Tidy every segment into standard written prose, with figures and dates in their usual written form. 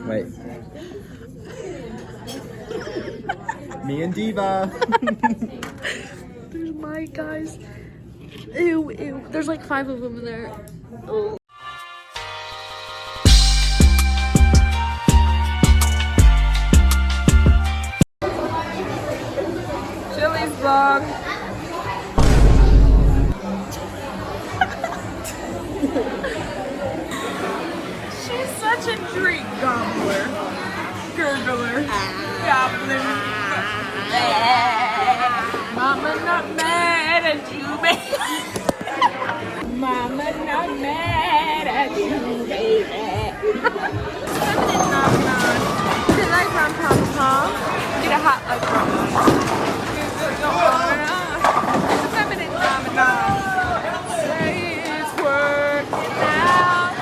Wait. Me and Diva. There's my guys. Ew, ew. There's like 5 of them in there. Oh. Chili's vlog. She's such a drink gobbler. Gurgler. Gobbler. Mama not mad at you, baby. Mama not mad at you, baby. Feminine phenomenon. Get a light from pom-pom. Get a hot light from. It's a feminine phenomenon. Say it's working out.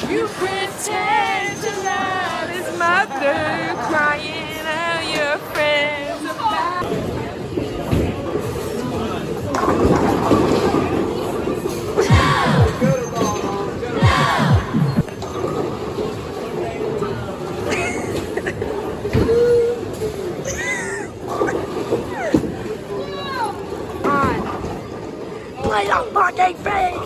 You pretend to love his mother, crying out your friends about. Play on fucking feet.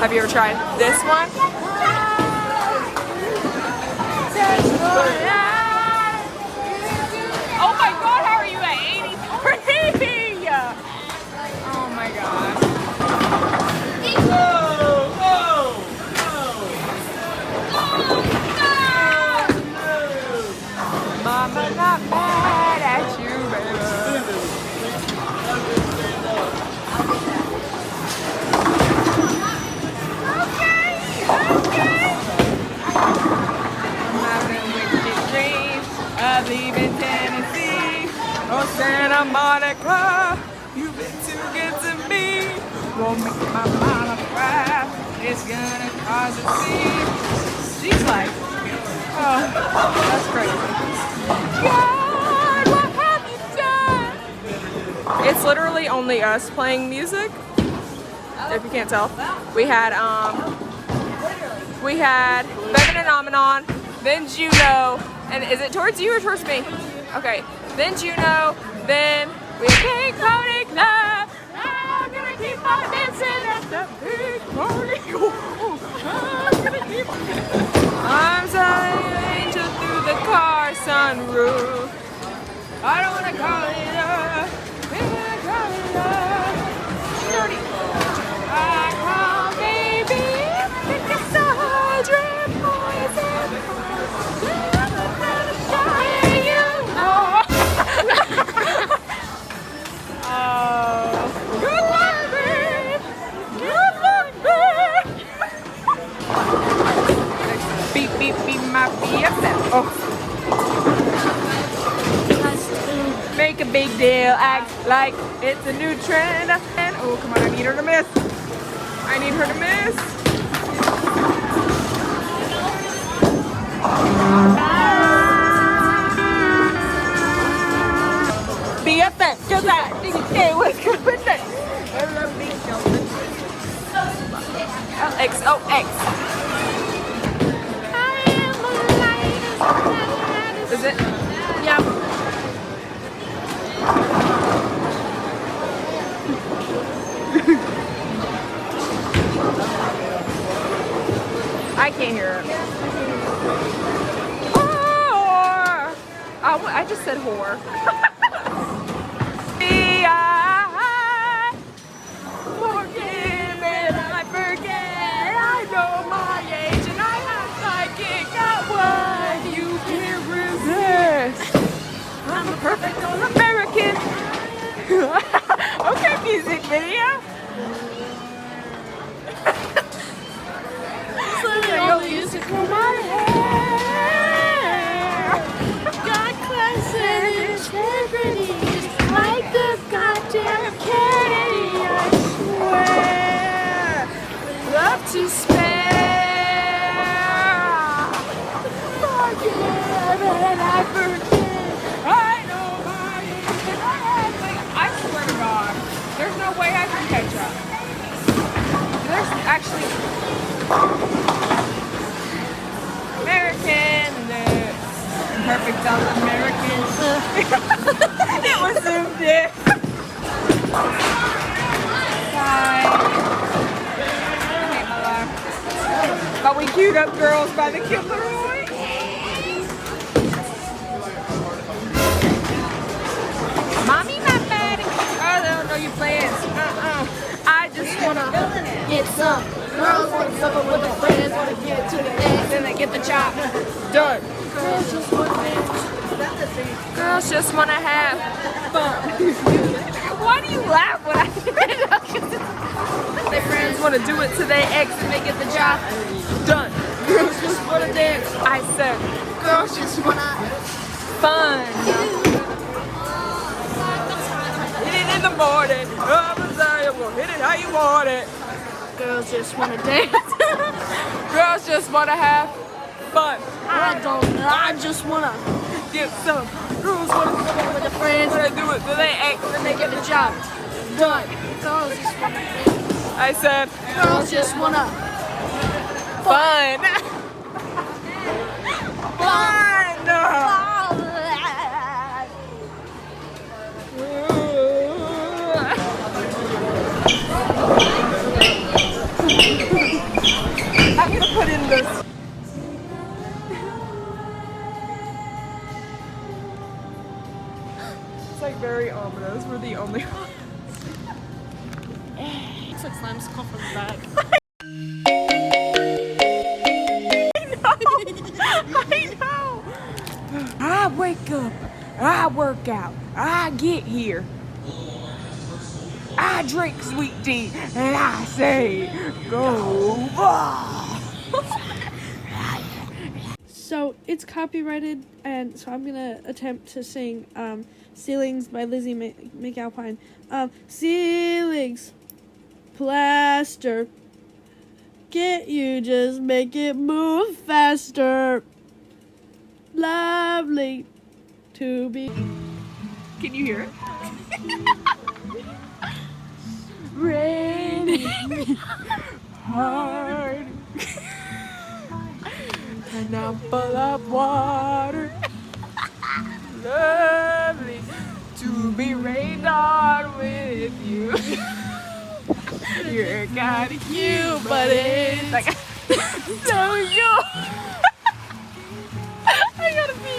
Have you ever tried this one? Oh my god, how are you at 83? Oh my god. Mama not mad at you, baby. I'm leaving Tennessee, oh Santa Monica, you've been too good to me. Won't make my mama cry, it's gonna cause a scene. She's like, oh, that's crazy. God, what have you done? It's literally only us playing music, if you can't tell. We had Feminine Phenomenon, then Juno. And is it towards you or towards me? Okay. Then Juno. Then we have Big Pony Club. I'm gonna keep on dancing at the Big Pony Club. I'm gonna keep on dancing. I'm selling an angel through the car sunroof. I don't wanna call it love. I wanna call it love. Dirty. I call baby. It's a hydrant poison. Beep, beep, beep, my BFF. Oh. Make a big deal, act like it's a new trend. And oh, come on, I need her to miss. I need her to miss. BFF, cause I think it was good with that. LXOX. Is it? Yeah. I can't hear it. Whore. Oh, I just said whore. Forgive me, I forget. I know my age and I act like it got what you can't resist. I'm a perfect old American. Okay, music video. Music for my hair. Got class and integrity, like the goddamn Kennedy, I swear. Love to spare. Forgive and I forget. I know my age and I act like, I swear to God, there's no way I can catch up. There's actually. Because Americans. It was zoomed in. Hi. Okay, my life. But we queued up girls by the Kilroy. Mommy, my daddy. Oh, they don't know your plans. I just wanna Get some girls want supper with their friends, want to get to the end. then they get the job done. Girls just want to Girls just wanna have fun. Why do you laugh when I their friends wanna do it to their ex and they get the job done. Girls just want to dance. I said Girls just want to fun. Hit it in the morning. I'm desirable. Hit it how you want it. Girls just want to dance. Girls just wanna have fun. I don't know. I just want to Get some. Girls wanna with their friends, wanna do it to their ex and they get the job done. Girls just want to dance. I said Girls just want to fun. Fun. I'm gonna put in this. It's like very ominous. We're the only ones. Looks like slime's come from the back. I know. I wake up, I work out, I get here, I drink sweet tea, and I say, go ball. So it's copyrighted, and so I'm gonna attempt to sing "Ceilings" by Lizzie McAlpine. Ceilings, plaster, can't you just make it move faster? Lovely to be. Can you hear it? Raining hard, and I'm full of water. Lovely to be rained on with you. You're kind of cute, but it's like so you. I gotta be.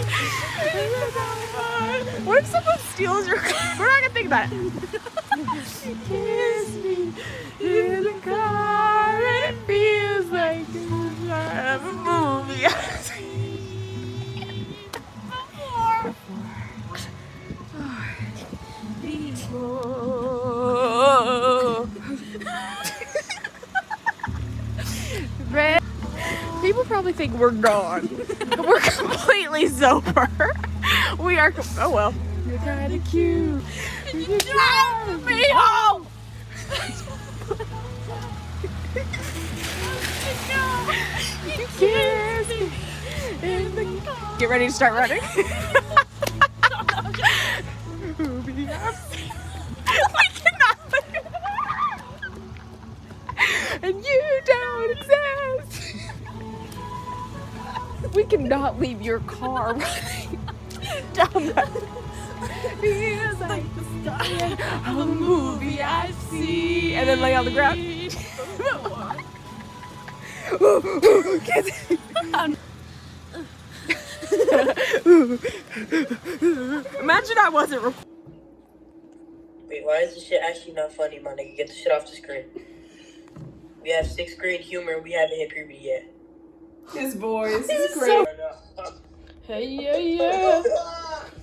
What if someone steals your car? We're not gonna think about it. Kiss me in the car, and it feels like a movie I've seen before. Red. People probably think we're gone. We're completely sober. We are. Oh well. You're kind of cute. You drive me home. You kiss me in the car. Get ready to start running. We cannot live. And you don't exist. We cannot leave your car running down that. Feels like the start of a movie I see. And then lay on the ground. Imagine I wasn't recording. Wait, why is this shit actually not funny, my nigga? Get the shit off the screen. We have 6th grade humor and we haven't hit puberty yet. His voice is great. Hey, yeah, yeah.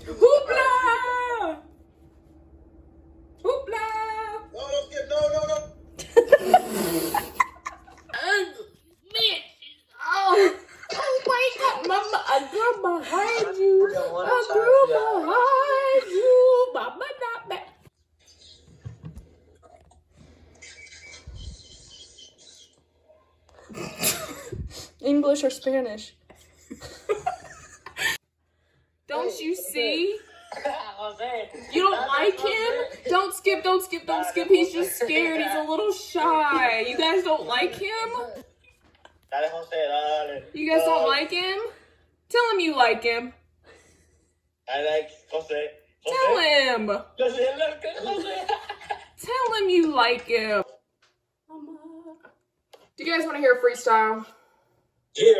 Hoopla! Hoopla! No, don't skip. No. Oh my God, Mama, I grew behind you. I grew behind you, Mama, not back. English or Spanish? Don't you see? You don't like him? Don't skip. He's just scared. He's a little shy. You guys don't like him? You guys don't like him? Tell him you like him. Tell him. Tell him you like him. Do you guys want to hear a freestyle? Yeah.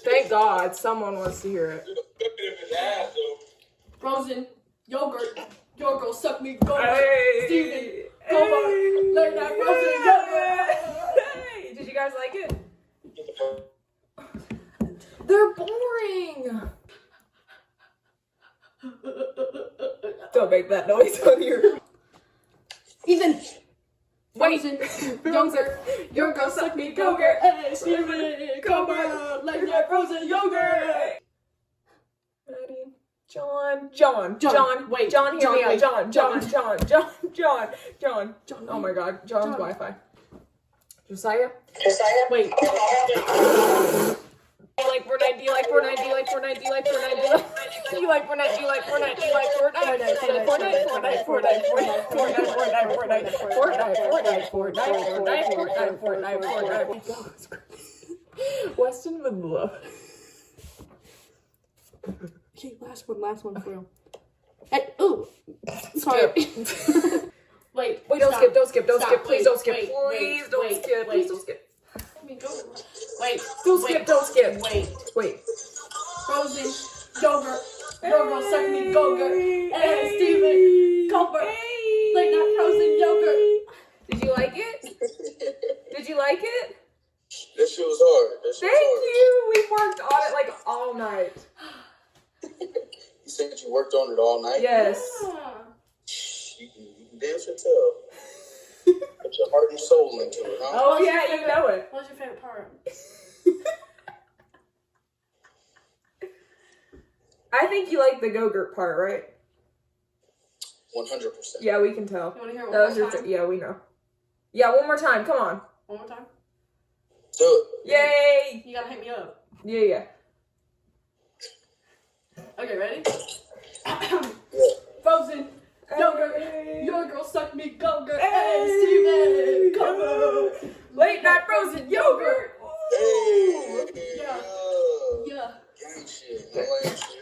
Thank God someone wants to hear it. Frozen yogurt. Your girl suck me. Go. Hey. Steven. Come Learn that frozen yogurt. Hey. Did you guys like it? They're boring. Don't make that noise on your. Ethan. Wait. Yogurt. Your girl suck me. Yogurt. Hey, Steven. Come Learn that frozen yogurt. John, wait. John, hear me out. Wait. John. Oh my God, John's Wi-Fi. Josiah? Wait. Do you like Fortnite? Do you like Fortnite? Do you like Fortnite? Do you like Fortnite? Do you like Fortnite? Do you like Fortnite? Do you like Fortnite? Fortnite. Weston would love. Okay, last one for real. Hey, ooh. Sorry. Wait, Don't skip. Please don't skip. Wait, Please don't skip. Please don't skip. Wait. Don't skip. Wait. Frozen yogurt. Your girl suck me yogurt. Hey, Steven. Comfort. Like that frozen yogurt. Did you like it? Did you like it? That shit was hard. Thank you. We worked on it like all night. You said you worked on it all night? Yes. You can dance or tell. Put your heart and soul into it, huh? Oh yeah, you know it. What's your favorite part? I think you like the Go-Gurt part, right? 100%. Yeah, we can tell. You want to hear it That was one your more time? yeah, we know. Yeah, one more time. Come on. One more time? Do it. Yay! You gotta hit me up. Yeah. Okay, ready? Yeah. Frozen yogurt. Your girl suck me yogurt. Hey, Steven. Come on. Late night frozen yogurt. Hey! Yeah. Yeah. Gang shit. No lame shit.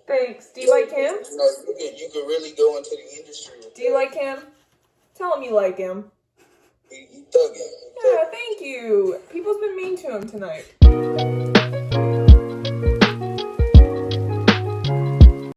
Thanks. Do you like him? You know, you could really go into the industry with Do you like him? Tell him you like him. you thugging. Yeah, thank you. People's been mean to him tonight.